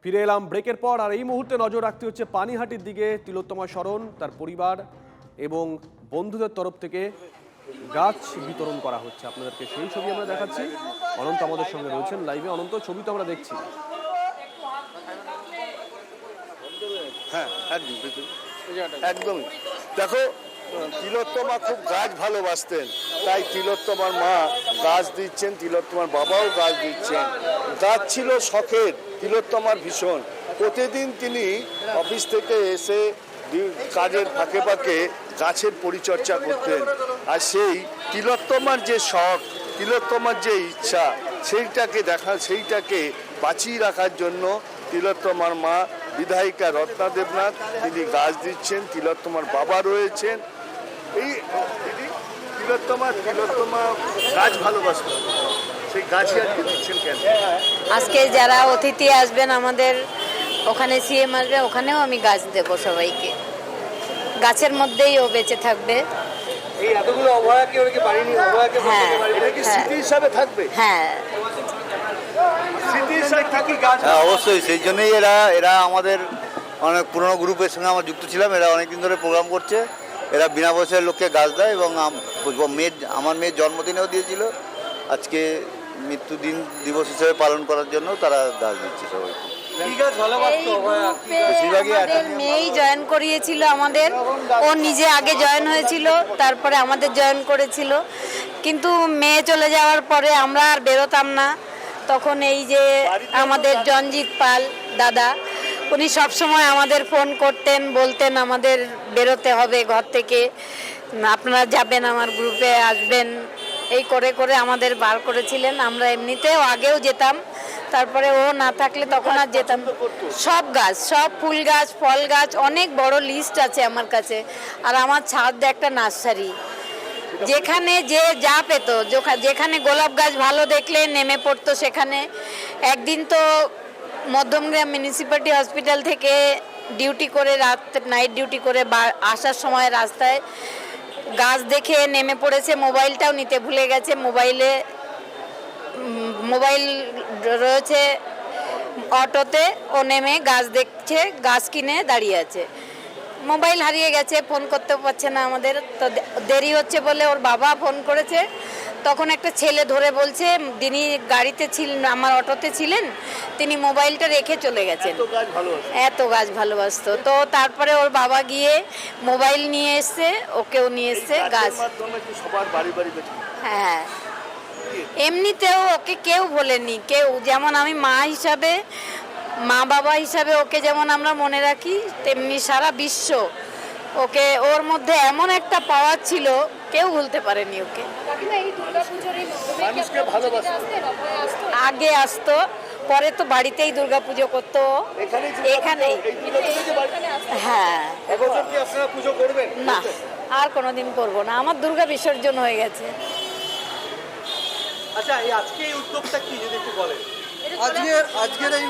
ফিরে এলাম ব্রেকের পর। আর এই মুহূর্তে নজর রাখতে হচ্ছে পানিহাটির দিকে। তিলোত্তমা শরণ, তার পরিবার এবং বন্ধুদের তরফ থেকে গাছ বিতরণ করা হচ্ছে। আপনাদেরকে সেই ছবি আমরা দেখাচ্ছি। অনন্ত আমাদের সঙ্গে রয়েছেন লাইভে। অনন্ত, ছবি তো আমরা দেখছি। হ্যাঁ, একদম। দেখো, তিলোত্তমা খুব গাছ ভালোবাসতেন, তাই তিলোত্তমার মা গাছ দিচ্ছেন, তিলোত্তমার বাবাও গাছ দিচ্ছেন। গাছ ছিল শখের তিলোত্তমার ভীষণ। প্রতিদিন তিনি অফিস থেকে এসে কাজের ফাঁকে ফাঁকে গাছের পরিচর্যা করতেন। আর সেই তিলোত্তমার যে শখ, তিলোত্তমার যে ইচ্ছা, সেইটাকে বাঁচিয়ে রাখার জন্য তিলোত্তমার মা বিধায়িকা রত্না দেবনাথ তিনি গাছ দিচ্ছেন। তিলোত্তমার বাবা রয়েছেন। এই তিলোত্তমা গাছ ভালোবাসতেন, সেই গাছই আজকে দিচ্ছেন কেন? আজকে যারা অতিথি আসবেন আমাদের ওখানে, সিএম আসবে, ওখানেও আমি গাছ দেব সবাইকে। গাছের মধ্যেই ও বেঁচে থাকবে। এই এতগুলো অবহেলাকে ওরা কি পারেনি, অবহেলাকে এটা কি স্মৃতি হিসাবে থাকবে? হ্যাঁ, স্মৃতি হিসাবে থাকি গাছ। অবশ্যই, সেই জন্যই এরা আমাদের অনেক পুরনো গ্রুপের সঙ্গে আমরা যুক্ত ছিলাম। এরা অনেকদিন ধরে প্রোগ্রাম করছে। এরা বিনা পয়সায় লোককে গাছ দেয় এবং আমার মেয়ের জন্মদিনেও দিয়েছিল। আজকে মৃত্যুদিন দিবস হিসেবে পালন করার জন্য তারা গাছ দিচ্ছে সবাইকে। মেয়েই জয়েন করিয়েছিল আমাদের। ও নিজে আগে জয়েন হয়েছিল, তারপরে আমাদের জয়েন করেছিল। কিন্তু মেয়ে চলে যাওয়ার পরে আমরা আর বেরোতাম না। তখন এই যে আমাদের জঞ্জিত পাল দাদা, উনি সবসময় আমাদের ফোন করতেন, বলতেন আমাদের বেরোতে হবে ঘর থেকে, আপনারা যাবেন, আমার গ্রুপে আসবেন। এই করে করে আমাদের বার করেছিলেন। আমরা এমনিতেও আগেও যেতাম, তারপরে ও না থাকলে তখন আর যেতাম। সব গাছ, সব ফুল গাছ, ফল গাছ, অনেক বড় লিস্ট আছে আমার কাছে। আর আমার ছাদ একটা নার্সারি, যেখানে যে যা পেত, যেখানে গোলাপ গাছ ভালো দেখলে নেমে পড়তো সেখানে। একদিন তো মধ্যমগ্রাম মিউনিসিপ্যালিটি হসপিটাল থেকে ডিউটি করে, নাইট ডিউটি করে আসার সময় রাস্তায় গাছ দেখে নেমে পড়েছে। মোবাইলটাও নিতে ভুলে গেছে। মোবাইল রয়েছে অটোতে, ও নেমে গাছ দেখছে, গাছ কিনে দাঁড়িয়ে আছে। মোবাইল হারিয়ে গেছে, ফোন করতে পারছে না আমাদের। তো দেরি হচ্ছে বলে ওর বাবা ফোন করেছে। তখন একটা ছেলে ধরে বলছে, যিনি গাড়িতে ছিলেন, আমার অটোতে ছিলেন, তিনি মোবাইলটা রেখে চলে গেছেন। এত গাছ ভালোবাসতো। তো তারপরে ওর বাবা গিয়ে মোবাইল নিয়ে এসছে, ওকেও নিয়ে এসছে গাছ। হ্যাঁ, এমনিতেও ওকে কেউ বলেনি, কেউ। যেমন আমি মা হিসাবে, মা বাবা হিসাবে ওকে যেমন আমরা মনে রাখি, তেমনি সারা বিশ্ব ওকে, ওর মধ্যে এমন একটা পাওয়ার ছিল, কেউ ভুলতে পারেনি ওকে। আগে আসতো, পরে তো বাড়িতেই দুর্গাপুজো করতো এখানেই। হ্যাঁ, না আর কোনোদিন করবো না, আমার দুর্গা বিসর্জন হয়ে গেছে। আচ্ছা, আজকে এই উদ্যোগটা কি যদি একটু বলেন? আজকের এই